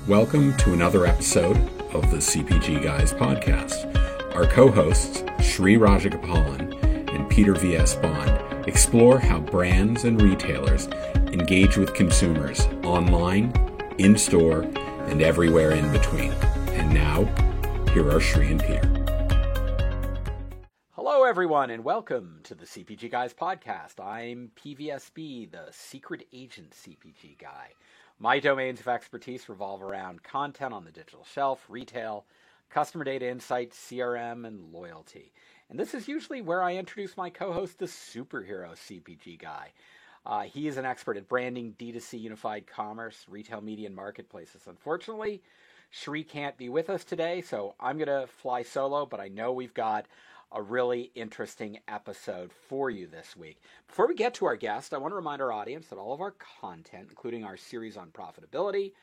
Welcome to another episode of the CPG Guys podcast. Our co-hosts, Sri Rajagopalan and Peter V.S. Bond, explore how brands and retailers engage with consumers online, in-store, and everywhere in between. And now, here are Sri and Peter. Hello, everyone, and welcome to the CPG Guys podcast. I'm PVSB, the secret agent CPG guy. My domains of expertise revolve around content on the digital shelf, retail, customer data insights, CRM, and loyalty. And this is usually where I introduce my co-host, the superhero CPG guy. He is an expert at branding, D2C, unified commerce, retail media, and marketplaces. Unfortunately, Sri can't be with us today, so I'm going to fly solo, but I know we've got a really interesting episode for you this week. Before we get to our guest, I want to remind our audience that all of our content, including our series on profitability,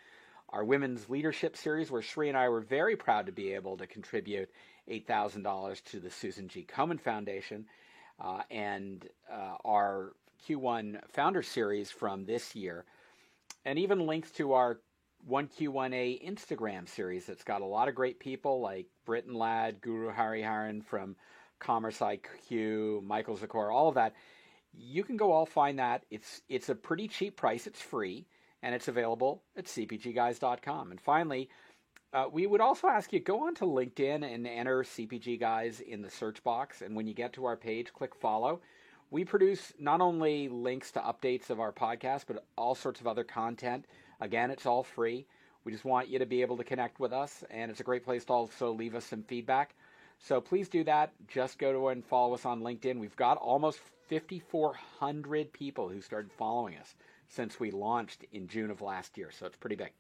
our women's leadership series, where Sri and I were very proud to be able to contribute $8,000 to the Susan G. Komen Foundation, and our Q1 Founder Series from this year, and even links to our 1Q1A Instagram series that's got a lot of great people like Britton Ladd, Guru Hariharan from Commerce IQ, Michael Zakor, all of that. You can go all find that. It's a pretty cheap price. It's free, and it's available at cpgguys.com. And finally, we would also ask you, go on to LinkedIn and enter CPG Guys in the search box. And when you get to our page, click follow. We produce not only links to updates of our podcast, but all sorts of other content. Again, it's all free. We just want you to be able to connect with us, and it's a great place to also leave us some feedback. So please do that. Just go to and follow us on LinkedIn. We've got almost 5,400 people who started following us since we launched in June of last year, so it's pretty big.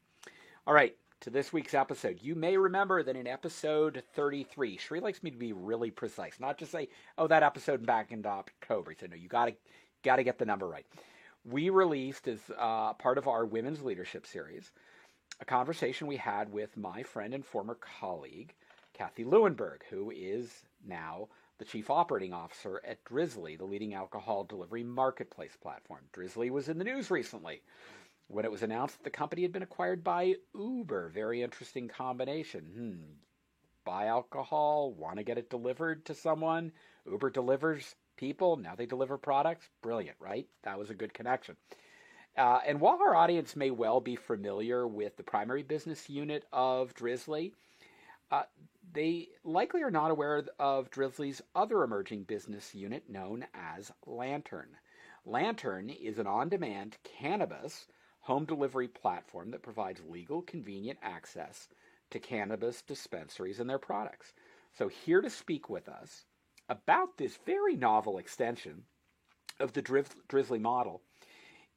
All right, to this week's episode. You may remember that in episode 33, Sri likes me to be really precise, not just say, oh, that episode back in October. He said, no, you got to get the number right. We released, as part of our Women's Leadership Series, a conversation we had with my friend and former colleague, Kathy Lewenberg, who is now the Chief Operating Officer at Drizly, the leading alcohol delivery marketplace platform. Drizly was in the news recently when it was announced that the company had been acquired by Uber. Very interesting combination. Buy alcohol, want to get it delivered to someone. Uber delivers people, now they deliver products. Brilliant, right? That was a good connection. And while our audience may well be familiar with the primary business unit of Drizly, they likely are not aware of Drizly's other emerging business unit known as Lantern. Lantern is an on-demand cannabis home delivery platform that provides legal, convenient access to cannabis dispensaries and their products. So here to speak with us about this very novel extension of the Drizly model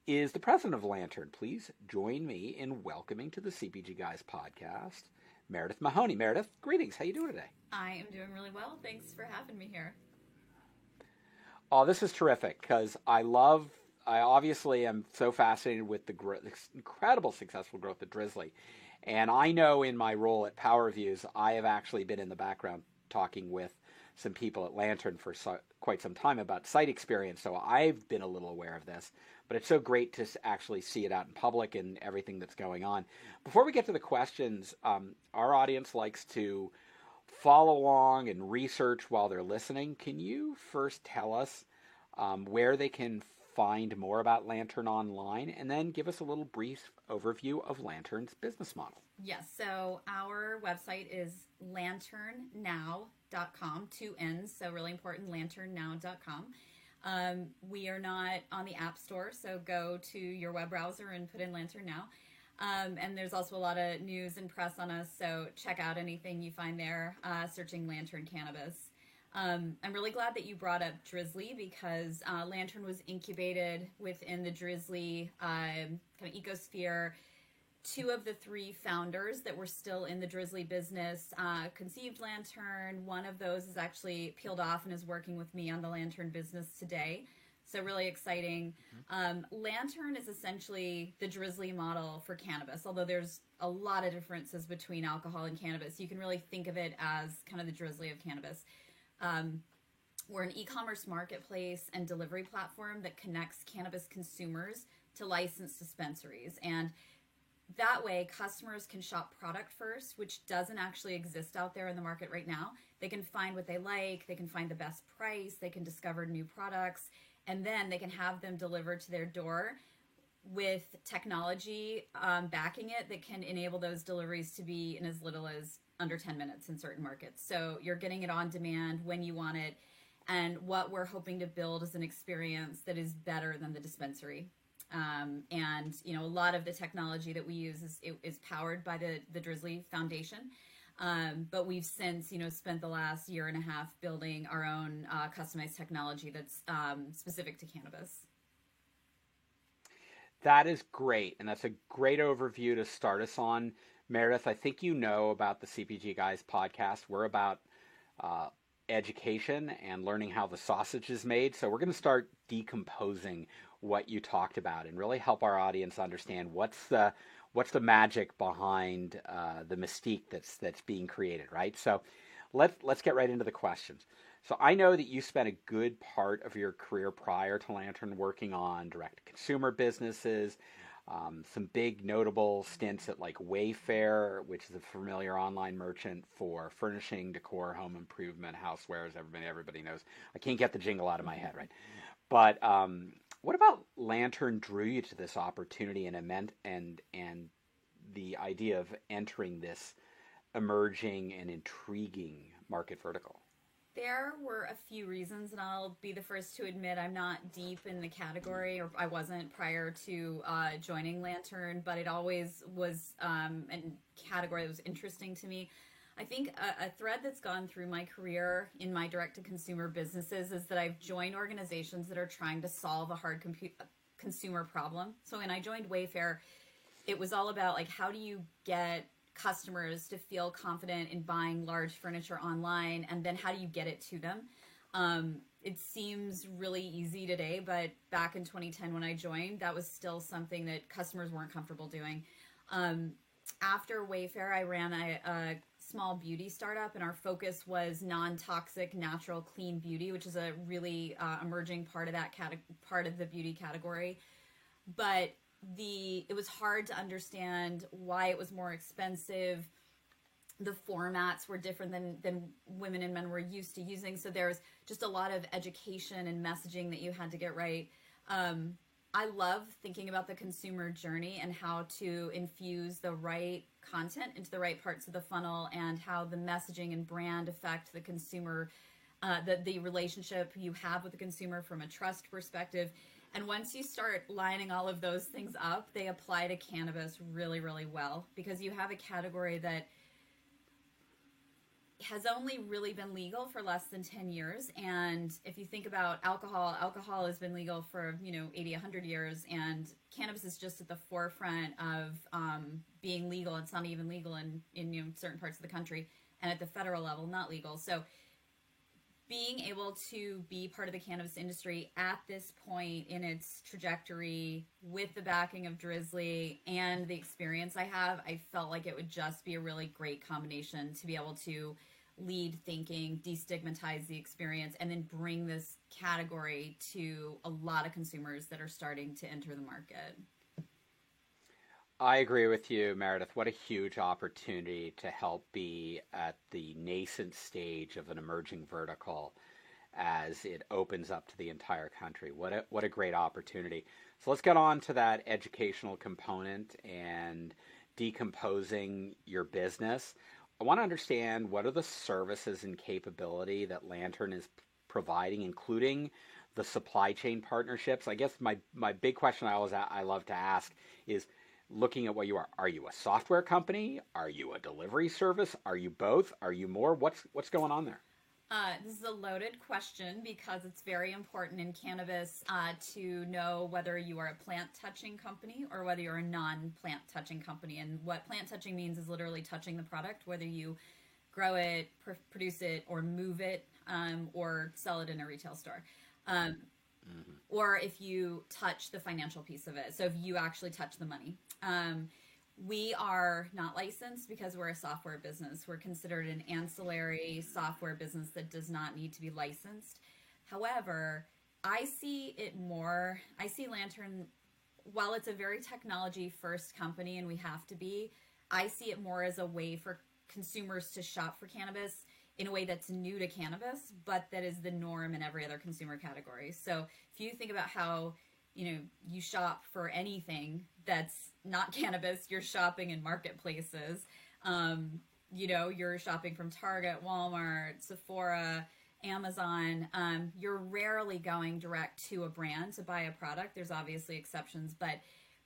is the president of Lantern. Please join me in welcoming to the CPG Guys podcast, Meredith Mahoney. Meredith, greetings. How you doing today? I am doing really well. Thanks for having me here. Oh, this is terrific because I obviously am so fascinated with the incredible successful growth of Drizly. And I know in my role at PowerViews, I have actually been in the background talking with some people at Lantern for quite some time about site experience, so I've been a little aware of this. But it's so great to actually see it out in public and everything that's going on. Before we get to the questions, our audience likes to follow along and research while they're listening. Can you first tell us where they can find more about Lantern online, and then give us a little brief overview of Lantern's business model? Yes, so our website is lanternnow.com, 2 N's, so really important, lanternnow.com. We are not on the App Store, so go to your web browser and put in Lantern Now. And there's also a lot of news and press on us, so check out anything you find there, searching Lantern Cannabis. I'm really glad that you brought up Drizly because Lantern was incubated within the Drizly kind of ecosphere. 2 of the 3 founders that were still in the Drizly business conceived Lantern. One of those is actually peeled off and is working with me on the Lantern business today. So really exciting. Lantern is essentially the Drizly model for cannabis, although there's a lot of differences between alcohol and cannabis. You can really think of it as kind of the Drizly of cannabis. We're an e-commerce marketplace and delivery platform that connects cannabis consumers to licensed dispensaries. And that way, customers can shop product first, which doesn't actually exist out there in the market right now. They can find what they like, they can find the best price, they can discover new products, and then they can have them delivered to their door with technology backing it that can enable those deliveries to be in as little as under 10 minutes in certain markets. So you're getting it on demand when you want it. And what we're hoping to build is an experience that is better than the dispensary. And a lot of the technology that we use is powered by the Drizly Foundation. But we've since, spent the last year and a half building our own customized technology that's specific to cannabis. That is great, and that's a great overview to start us on. Meredith, I think you know about the CPG Guys podcast. We're about education and learning how the sausage is made. So we're going to start decomposing what you talked about and really help our audience understand what's the magic behind the mystique that's being created, right? So let's get right into the questions. So I know that you spent a good part of your career prior to Lantern working on direct-to-consumer businesses, some big notable stints at like Wayfair, which is a familiar online merchant for furnishing, decor, home improvement, housewares. Everybody knows. I can't get the jingle out of my head, right? But what about Lantern drew you to this opportunity and the idea of entering this emerging and intriguing market vertical? There were a few reasons, and I'll be the first to admit I'm not deep in the category, or I wasn't prior to joining Lantern, but it always was a category that was interesting to me. I think a thread that's gone through my career in my direct-to-consumer businesses is that I've joined organizations that are trying to solve a hard consumer problem. So when I joined Wayfair, it was all about, like, how do you get customers to feel confident in buying large furniture online, and then how do you get it to them? It seems really easy today, but back in 2010 when I joined, that was still something that customers weren't comfortable doing. After Wayfair, I ran a small beauty startup, and our focus was non-toxic, natural, clean beauty, which is a really emerging part of that part of the beauty category. But it was hard to understand why it was more expensive. The formats were different than women and men were used to using. So there's just a lot of education and messaging that you had to get right. I love thinking about the consumer journey and how to infuse the right content into the right parts of the funnel, and how the messaging and brand affect the consumer, the relationship you have with the consumer from a trust perspective. And once you start lining all of those things up, they apply to cannabis really, really well, because you have a category that has only really been legal for less than 10 years. And if you think about alcohol has been legal for, 80, 100 years, and cannabis is just at the forefront of being legal. It's not even legal in certain parts of the country, and at the federal level, not legal. So being able to be part of the cannabis industry at this point in its trajectory, with the backing of Drizly and the experience I have, I felt like it would just be a really great combination to be able to lead thinking, destigmatize the experience, and then bring this category to a lot of consumers that are starting to enter the market. I agree with you, Meredith. What a huge opportunity to help be at the nascent stage of an emerging vertical as it opens up to the entire country. What a great opportunity. So let's get on to that educational component and decomposing your business. I want to understand, what are the services and capability that Lantern is providing, including the supply chain partnerships. I guess my big question I love to ask is, looking at what you are you a software company? Are you a delivery service? Are you both? Are you more? What's going on there? This is a loaded question, because it's very important in cannabis to know whether you are a plant-touching company or whether you're a non-plant-touching company. And what plant-touching means is literally touching the product, whether you grow it, produce it, or move it, or sell it in a retail store. Or if you touch the financial piece of it. So if you actually touch the money. We are not licensed because we're a software business. We're considered an ancillary software business that does not need to be licensed. However, I see Lantern while it's a very technology first company and we have to be, I see it more as a way for consumers to shop for cannabis in a way that's new to cannabis, but that is the norm in every other consumer category. So if you think about how, you shop for anything that's not cannabis, you're shopping in marketplaces. You're shopping from Target, Walmart, Sephora, Amazon. You're rarely going direct to a brand to buy a product. There's obviously exceptions, but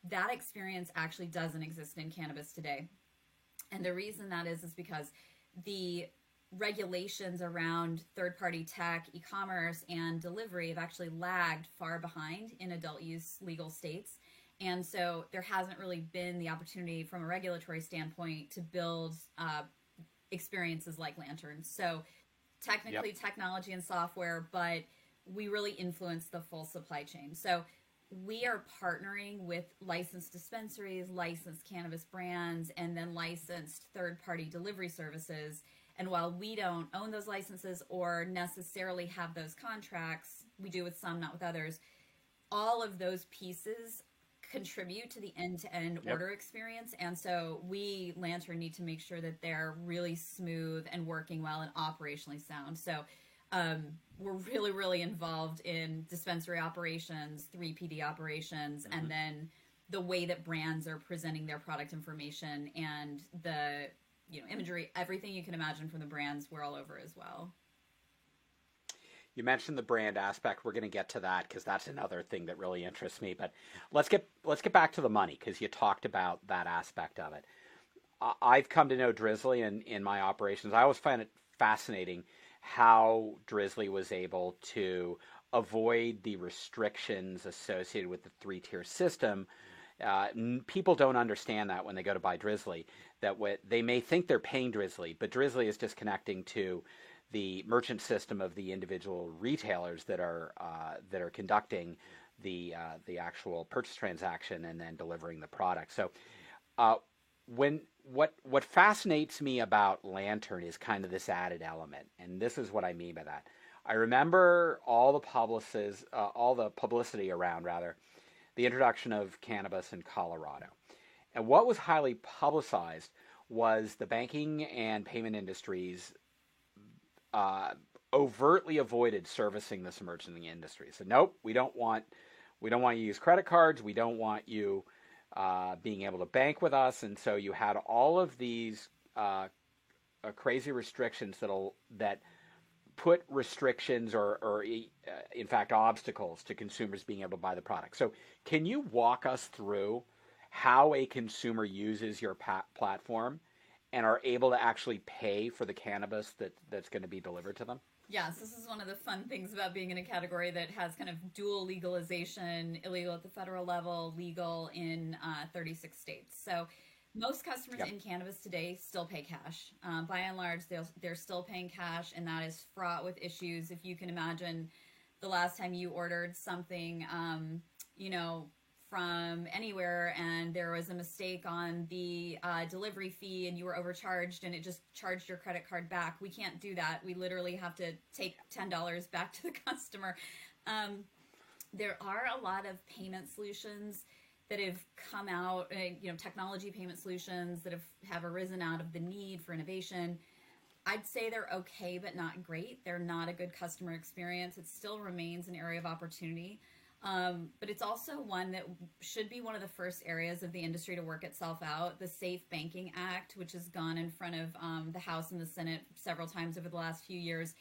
that experience actually doesn't exist in cannabis today. And the reason that is because the regulations around third-party tech, e-commerce, and delivery have actually lagged far behind in adult use legal states. And so there hasn't really been the opportunity from a regulatory standpoint to build experiences like Lantern. So technically technology and software, but we really influence the full supply chain. So we are partnering with licensed dispensaries, licensed cannabis brands, and then licensed third-party delivery services. And while we don't own those licenses or necessarily have those contracts, we do with some, not with others, all of those pieces contribute to the end-to-end order experience. And so we, Lantern, need to make sure that they're really smooth and working well and operationally sound. So we're really, really involved in dispensary operations, 3PD operations, and then the way that brands are presenting their product information and the imagery, everything you can imagine from the brands, we're all over as well. You mentioned the brand aspect. We're going to get to that because that's another thing that really interests me. But let's get back to the money because you talked about that aspect of it. I've come to know Drizly in my operations. I always find it fascinating how Drizly was able to avoid the restrictions associated with the 3-tier system. People don't understand that when they go to buy Drizly, that they may think they're paying Drizly, but Drizly is just connecting to the merchant system of the individual retailers that are conducting the actual purchase transaction and then delivering the product. So, what fascinates me about Lantern is kind of this added element, and this is what I mean by that. I remember all the publicity around the introduction of cannabis in Colorado. And what was highly publicized was the banking and payment industries overtly avoided servicing this emerging industry. So nope, we don't want you to use credit cards. We don't want you being able to bank with us. And so you had all of these crazy restrictions that put restrictions or in fact obstacles to consumers being able to buy the product. So can you walk us through how a consumer uses your platform and are able to actually pay for the cannabis that's going to be delivered to them? Yes, this is one of the fun things about being in a category that has kind of dual legalization, illegal at the federal level, legal in 36 states. So most customers in cannabis today still pay cash. By and large, they're still paying cash, and that is fraught with issues. If you can imagine the last time you ordered something, from anywhere and there was a mistake on the delivery fee and you were overcharged and it just charged your credit card back. We can't do that. We literally have to take $10 back to the customer. There are a lot of payment solutions that have come out, technology payment solutions that have arisen out of the need for innovation. I'd say they're okay, but not great. They're not a good customer experience. It still remains an area of opportunity. But it's also one that should be one of the first areas of the industry to work itself out. The Safe Banking Act, which has gone in front of the House and the Senate several times over the last few years,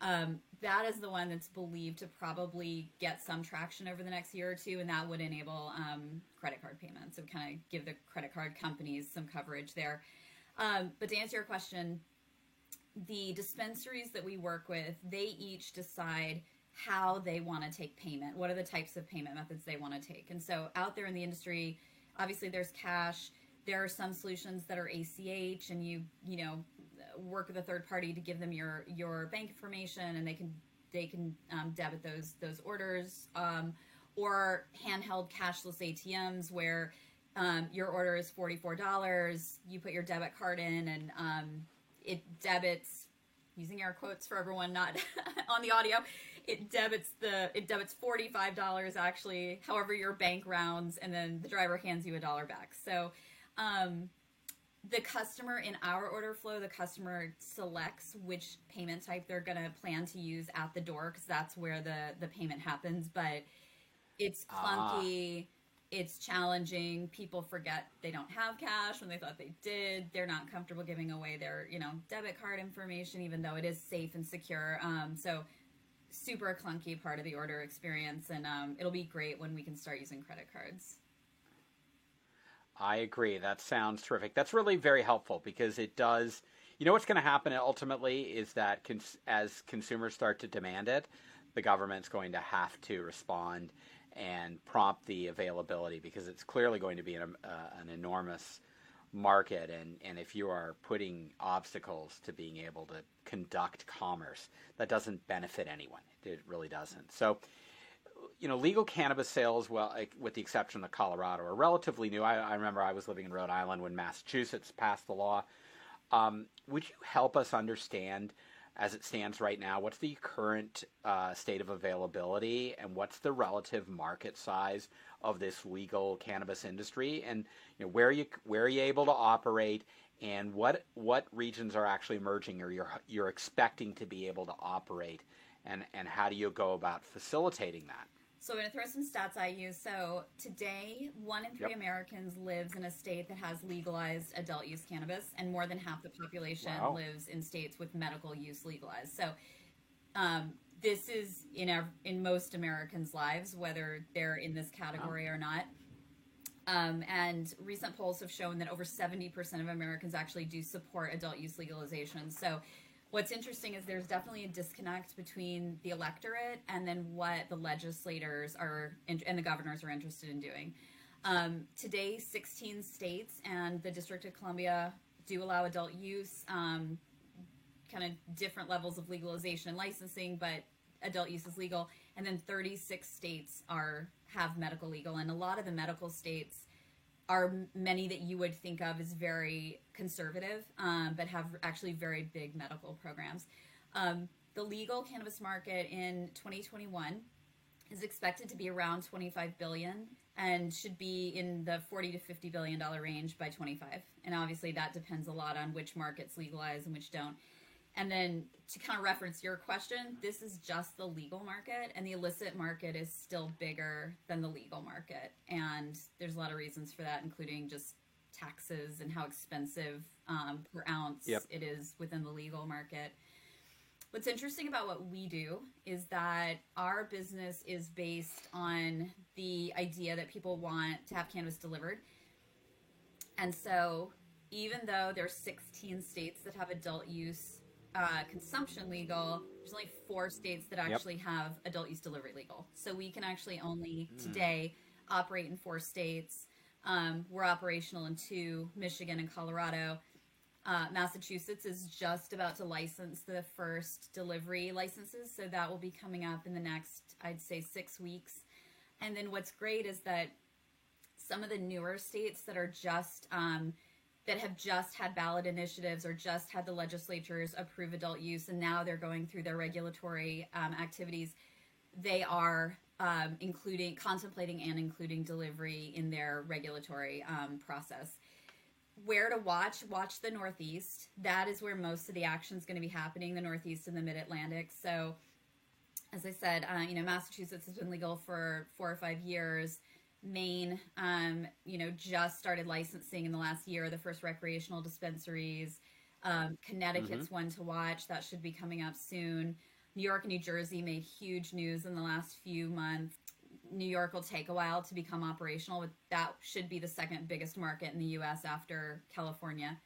that is the one that's believed to probably get some traction over the next year or two, and that would enable credit card payments. It would kind of give the credit card companies some coverage there. But to answer your question, the dispensaries that we work with, they each decide how they want to take payment. What are the types of payment methods they want to take? And so out there in the industry, obviously there's cash. There are some solutions that are ACH, and you work with a third party to give them your bank information, and they can debit those orders, or handheld cashless ATMs where your order is $44. You put your debit card in, and it debits, using air quotes for everyone not on the audio, it debits $45 actually, however your bank rounds, and then the driver hands you $1 back. So the customer in our order flow, the customer selects which payment type they're going to plan to use at the door, because that's where the payment happens. But it's clunky. It's challenging. People forget they don't have cash when they thought they did. They're not comfortable giving away their, debit card information, even though it is safe and secure. So super clunky part of the order experience. And it'll be great when we can start using credit cards. I agree. That sounds terrific. That's really very helpful, because it does, what's going to happen ultimately is that as consumers start to demand it, the government's going to have to respond and prompt the availability, because it's clearly going to be an enormous market. And if you are putting obstacles to being able to conduct commerce, that doesn't benefit anyone. It really doesn't. So, legal cannabis sales, well, with the exception of Colorado, are relatively new. I remember I was living in Rhode Island when Massachusetts passed the law. Would you help us understand, as it stands right now, what's the current state of availability, and what's the relative market size of this legal cannabis industry, and where are you able to operate, and what regions are actually emerging, or you're expecting to be able to operate, and how do you go about facilitating that? So I'm going to throw some stats at you. So today, 1 in 3 Americans lives in a state that has legalized adult use cannabis, and more than half the population lives in states with medical use legalized. So this is in most Americans' lives, whether they're in this category or not. And recent polls have shown that over 70% of Americans actually do support adult use legalization. So what's interesting is there's definitely a disconnect between the electorate and then what the legislators and the governors are interested in doing. Today, 16 states and the District of Columbia do allow adult use, kind of different levels of legalization and licensing, but adult use is legal. And then 36 states have medical legal, and a lot of the medical states are many that you would think of as very conservative, but have actually very big medical programs. The legal cannabis market in 2021 is expected to be around $25 billion and should be in the $40 to $50 billion range by 25. And obviously that depends a lot on which markets legalize and which don't. And then to kind of reference your question, this is just the legal market, and the illicit market is still bigger than the legal market. And there's a lot of reasons for that, including just taxes and how expensive per ounce it is within the legal market. What's interesting about what we do is that our business is based on the idea that people want to have cannabis delivered. And so even though there's 16 states that have adult use consumption legal, there's only 4 states that actually have adult use delivery legal. So we can actually only today operate in 4 states. We're operational in 2, Michigan and Colorado. Massachusetts is just about to license the first delivery licenses, so that will be coming up in the next, I'd say, 6 weeks. And then what's great is that some of the newer states that are just that have just had ballot initiatives or just had the legislatures approve adult use, and now they're going through their regulatory activities, they are contemplating and including delivery in their regulatory process. Where to watch the Northeast. That is where most of the action is going to be happening, the Northeast and the Mid-Atlantic. So as I said, Massachusetts has been legal for 4 or 5 years. Maine, just started licensing in the last year, the first recreational dispensaries. Connecticut's one to watch. That should be coming up soon. New York and New Jersey made huge news in the last few months. New York will take a while to become operational, but that should be the second biggest market in the U.S. after California.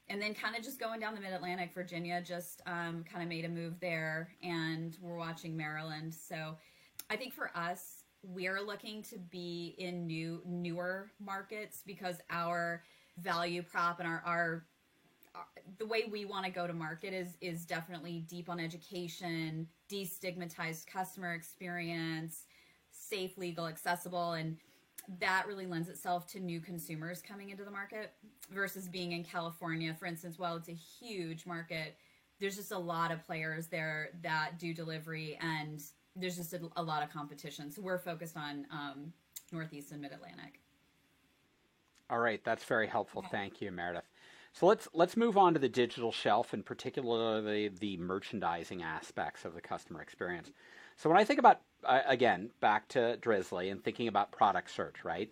And then kind of just going down the Mid-Atlantic, Virginia just kind of made a move there, and we're watching Maryland. So I think for us, we're looking to be in newer markets because our value prop and our the way we want to go to market is definitely deep on education, destigmatized customer experience, safe, legal, accessible, and that really lends itself to new consumers coming into the market versus being in California, for instance. While it's a huge market, there's just a lot of players there that do delivery, and there's just a lot of competition. So we're focused on Northeast and Mid-Atlantic. All right, that's very helpful. Thank you, Meredith. So let's move on to the digital shelf, and particularly the merchandising aspects of the customer experience. So when I think about, again, back to Drizly and thinking about product search, right?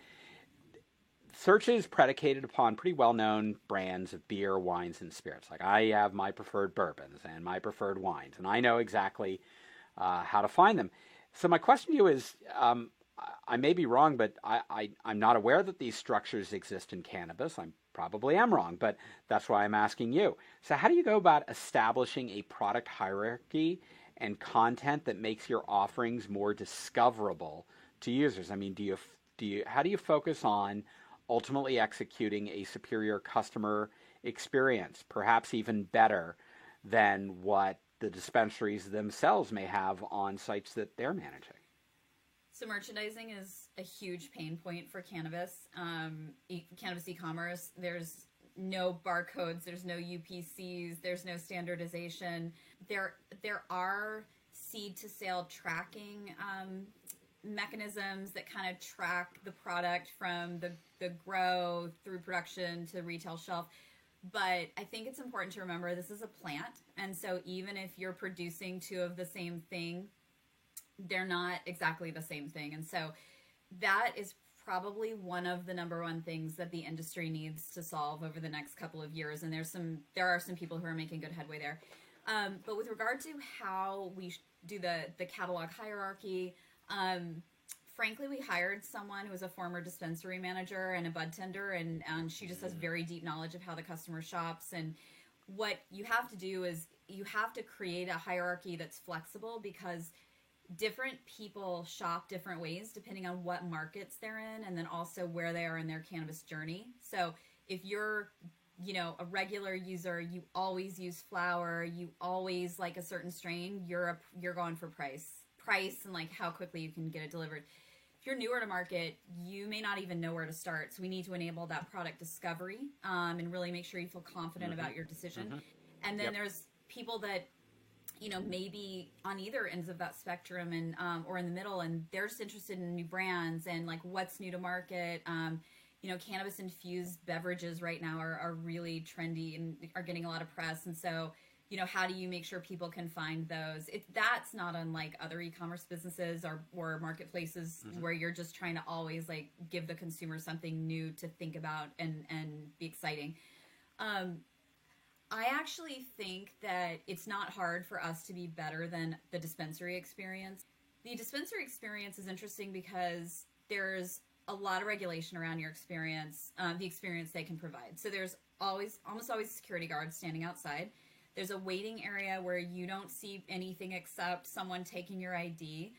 Search is predicated upon pretty well-known brands of beer, wines, and spirits. Like I have my preferred bourbons and my preferred wines, and I know exactly how to find them. So my question to you is, I may be wrong, but I'm not aware that these structures exist in cannabis. I probably am wrong, but that's why I'm asking you. So how do you go about establishing a product hierarchy and content that makes your offerings more discoverable to users? I mean, how do you focus on ultimately executing a superior customer experience, perhaps even better than what the dispensaries themselves may have on sites that they're managing? So merchandising is a huge pain point for cannabis. Cannabis e-commerce, there's no barcodes, there's no UPCs, there's no standardization. There are seed to sale tracking mechanisms that kind of track the product from the grow through production to retail shelf. But I think it's important to remember this is a plant. And so even if you're producing two of the same thing, they're not exactly the same thing. And so that is probably one of the number one things that the industry needs to solve over the next couple of years. And there are some people who are making good headway there. But with regard to how we do the catalog hierarchy, frankly, we hired someone who was a former dispensary manager and a bud tender, and she just has very deep knowledge of how the customer shops. And what you have to do is you have to create a hierarchy that's flexible, because different people shop different ways depending on what markets they're in, and then also where they are in their cannabis journey. So if you're, a regular user, you always use flower, you always like a certain strain, you're going for price and like how quickly you can get it delivered. If you're newer to market, you may not even know where to start. So we need to enable that product discovery and really make sure you feel confident about your decision. And then there's people that maybe on either ends of that spectrum and or in the middle, and they're just interested in new brands and like what's new to market. Cannabis infused beverages right now are really trendy and are getting a lot of press. And so, how do you make sure people can find those? That's not unlike other e-commerce businesses or marketplaces where you're just trying to always like give the consumer something new to think about and be exciting. I actually think that it's not hard for us to be better than the dispensary experience. The dispensary experience is interesting because there's a lot of regulation around your experience, the experience they can provide. So there's almost always security guards standing outside. There's a waiting area where you don't see anything except someone taking your ID.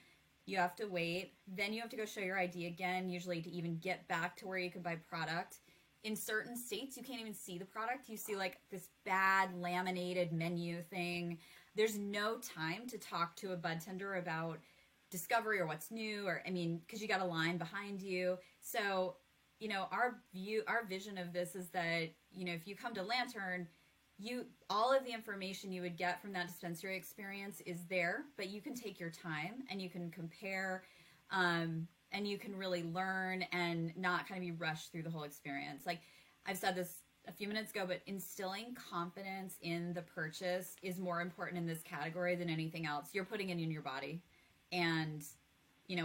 You have to wait. Then you have to go show your ID again, usually to even get back to where you can buy product. In certain states, you can't even see the product. You see like this bad laminated menu thing. There's no time to talk to a bud tender about discovery or what's new, because you got a line behind you. So, our vision of this is that, if you come to Lantern, all of the information you would get from that dispensary experience is there, but you can take your time and you can compare, and you can really learn and not kind of be rushed through the whole experience. Like I've said this a few minutes ago, but instilling confidence in the purchase is more important in this category than anything else. You're putting it in your body, and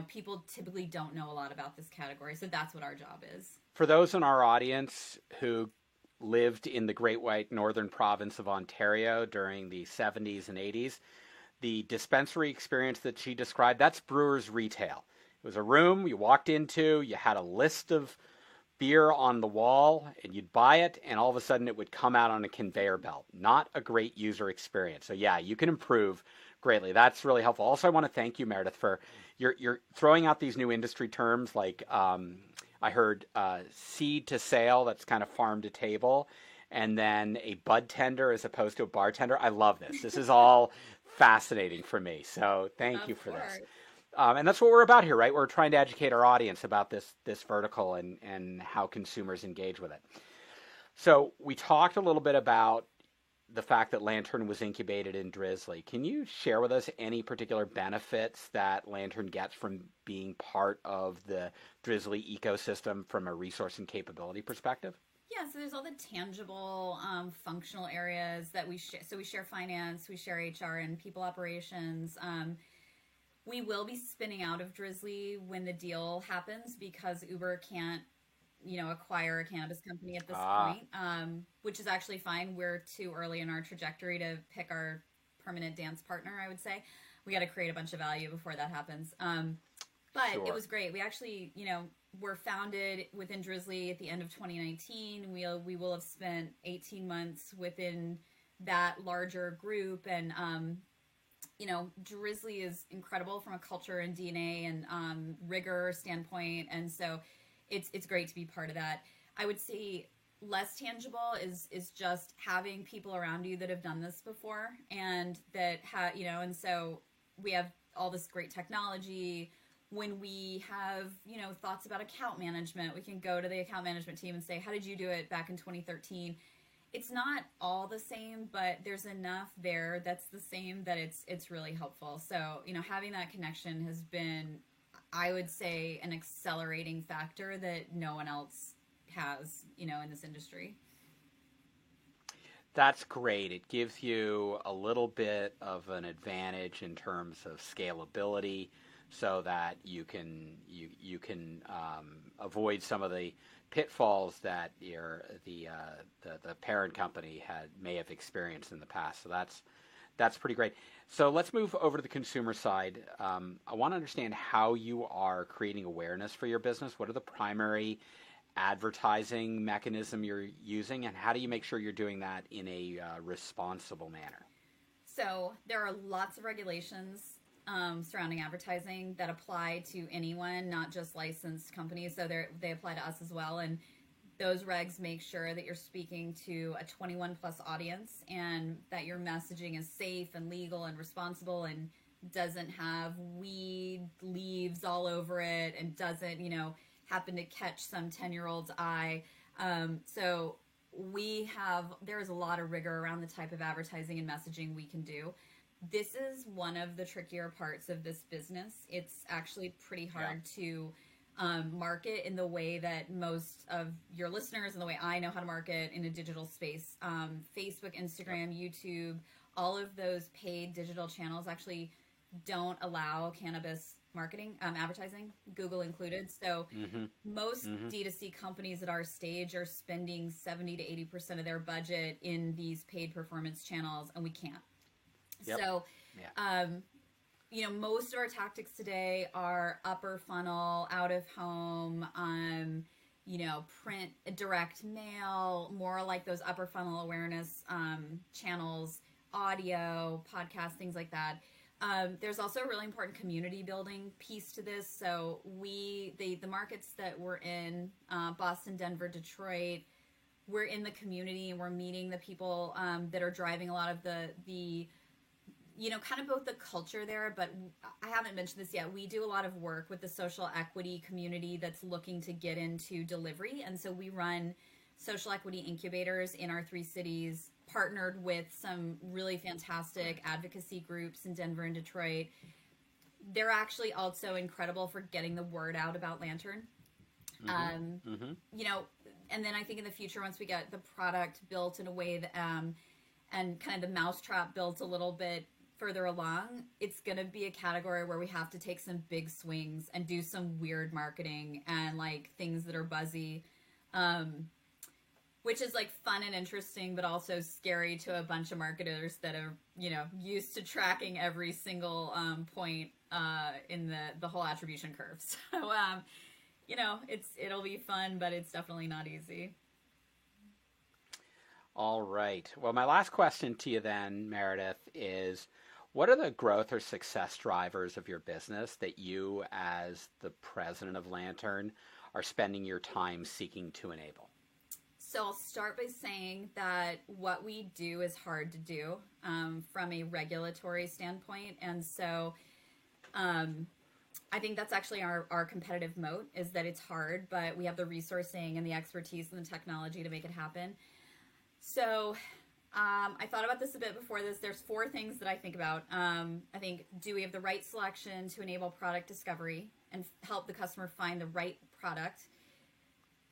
people typically don't know a lot about this category, so that's what our job is. For those in our audience who lived in the Great White Northern Province of Ontario during the 70s and 80s, the dispensary experience that she described, that's Brewers Retail. It was a room you walked into, you had a list of beer on the wall, and you'd buy it, and all of a sudden it would come out on a conveyor belt. Not a great user experience. So yeah, you can improve greatly. That's really helpful. Also, I want to thank you, Meredith, for you're throwing out these new industry terms like I heard seed to sale, that's kind of farm to table, and then a bud tender as opposed to a bartender. I love this. This is all fascinating for me. So thank you for this. And that's what we're about here, right? We're trying to educate our audience about this vertical and how consumers engage with it. So we talked a little bit about the fact that Lantern was incubated in Drizzly. Can you share with us any particular benefits that Lantern gets from being part of the Drizzly ecosystem from a resource and capability perspective? Yeah, so there's all the tangible, functional areas that we share. So we share finance, we share HR and people operations. We will be spinning out of Drizzly when the deal happens because Uber can't, acquire a cannabis company at this point, which is actually fine. We're too early in our trajectory to pick our permanent dance partner, I would say. We got to create a bunch of value before that happens. But Sure. It was great. We actually, were founded within Drizzly at the end of 2019. We will have spent 18 months within that larger group. And, Drizzly is incredible from a culture and DNA and rigor standpoint. And so it's great to be part of that. I would say less tangible is just having people around you that have done this before and that and so we have all this great technology. When we have, thoughts about account management, we can go to the account management team and say, how did you do it back in 2013? It's not all the same, but there's enough there that's the same that it's really helpful. So, having that connection has been, I would say, an accelerating factor that no one else has, in this industry. That's great. It gives you a little bit of an advantage in terms of scalability, so that you can avoid some of the pitfalls that the parent company may have experienced in the past. So that's pretty great. So let's move over to the consumer side. I want to understand how you are creating awareness for your business. What are the primary advertising mechanism you're using, and how do you make sure you're doing that in a responsible manner? So there are lots of regulations surrounding advertising that apply to anyone, not just licensed companies. So they apply to us as well. And those regs make sure that you're speaking to a 21 plus audience and that your messaging is safe and legal and responsible and doesn't have weed leaves all over it and doesn't, happen to catch some 10-year-old's eye. So there's a lot of rigor around the type of advertising and messaging we can do. This is one of the trickier parts of this business. It's actually pretty hard to market in the way that most of your listeners and the way I know how to market in a digital space. Facebook, Instagram, YouTube, all of those paid digital channels actually don't allow cannabis marketing, advertising, Google included. So most D2C companies at our stage are spending 70 to 80% of their budget in these paid performance channels, and we can't. Yep. So, most of our tactics today are upper funnel, out of home, print, direct mail, more like those upper funnel awareness channels, audio, podcast, things like that. There's also a really important community building piece to this. So the markets that we're in, Boston, Denver, Detroit, we're in the community and we're meeting the people that are driving a lot of the kind of both the culture there, but I haven't mentioned this yet. We do a lot of work with the social equity community that's looking to get into delivery. And so we run social equity incubators in our 3 cities, partnered with some really fantastic advocacy groups in Denver and Detroit. They're actually also incredible for getting the word out about Lantern. And then I think in the future, once we get the product built in a way that, and kind of the mousetrap built a little bit further along, it's going to be a category where we have to take some big swings and do some weird marketing and like things that are buzzy, which is like fun and interesting, but also scary to a bunch of marketers that are, used to tracking every single point in the whole attribution curve. So, it'll be fun, but it's definitely not easy. All right. Well, my last question to you then, Meredith, is what are the growth or success drivers of your business that you, as the president of Lantern, are spending your time seeking to enable? So I'll start by saying that what we do is hard to do from a regulatory standpoint. And so I think that's actually our competitive moat, is that it's hard, but we have the resourcing and the expertise and the technology to make it happen. So I thought about this a bit before this. There's 4 things that I think about. I think, do we have the right selection to enable product discovery and help the customer find the right product?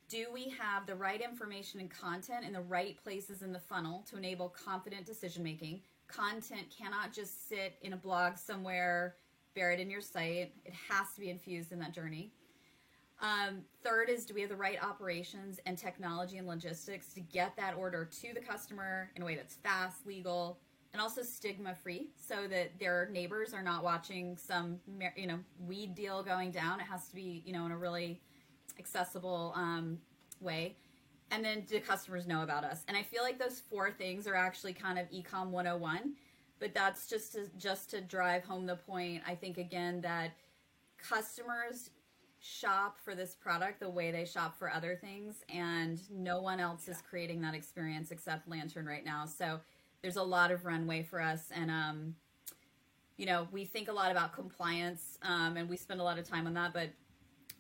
Do we have the right information and content in the right places in the funnel to enable confident decision making? Content cannot just sit in a blog somewhere buried in your site. It has to be infused in that journey. Third is, do we have the right operations and technology and logistics to get that order to the customer in a way that's fast, legal, and also stigma-free, so that their neighbors are not watching some, weed deal going down. It has to be, in a really accessible way. And then do customers know about us? And I feel like those 4 things are actually kind of Ecom 101, but that's just to drive home the point. I think, again, that customers shop for this product the way they shop for other things, and no one else is creating that experience except Lantern right now. So there's a lot of runway for us, and we think a lot about compliance, and we spend a lot of time on that, but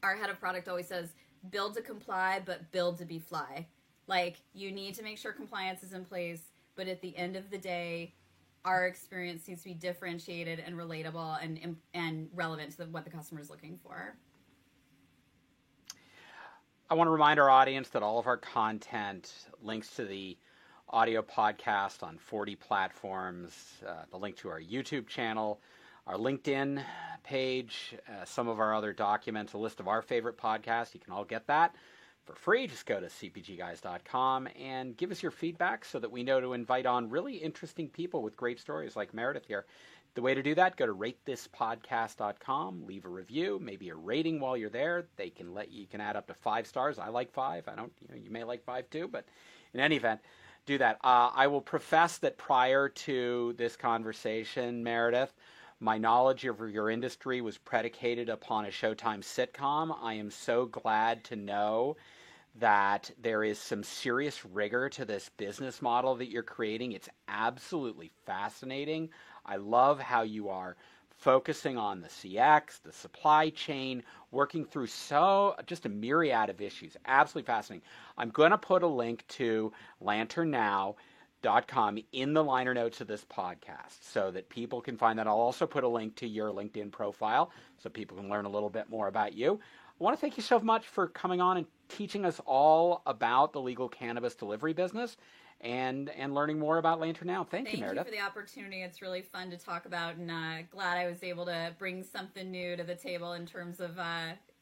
our head of product always says, build to comply, but build to be fly. Like, you need to make sure compliance is in place, but at the end of the day, our experience needs to be differentiated and relatable and relevant to what the customer is looking for. I want to remind our audience that all of our content, links to the audio podcast on 40 platforms, the link to our YouTube channel, our LinkedIn page, some of our other documents, a list of our favorite podcasts. You can all get that for free. Just go to cpgguys.com and give us your feedback so that we know to invite on really interesting people with great stories like Meredith here. The way to do that, go to ratethispodcast.com, leave a review, maybe a rating while you're there. You can add up to 5 stars. I like 5. I don't, you may like 5 too, but in any event, do that. I will profess that prior to this conversation, Meredith, my knowledge of your industry was predicated upon a Showtime sitcom. I am so glad to know that there is some serious rigor to this business model that you're creating. It's absolutely fascinating. I love how you are focusing on the CX, the supply chain, working through just a myriad of issues. Absolutely fascinating. I'm going to put a link to lanternnow.com in the liner notes of this podcast so that people can find that. I'll also put a link to your LinkedIn profile so people can learn a little bit more about you. I want to thank you so much for coming on and teaching us all about the legal cannabis delivery business and learning more about Lantern Now. Thank you, Meredith. Thank you for the opportunity. It's really fun to talk about, and glad I was able to bring something new to the table in terms of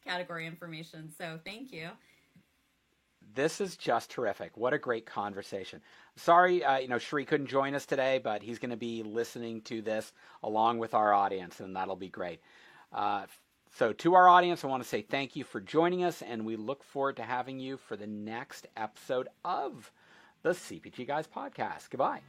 category information. So thank you. This is just terrific. What a great conversation. Sorry, Shri couldn't join us today, but he's going to be listening to this along with our audience, and that'll be great. So to our audience, I want to say thank you for joining us, and we look forward to having you for the next episode of the CPG Guys podcast. Goodbye.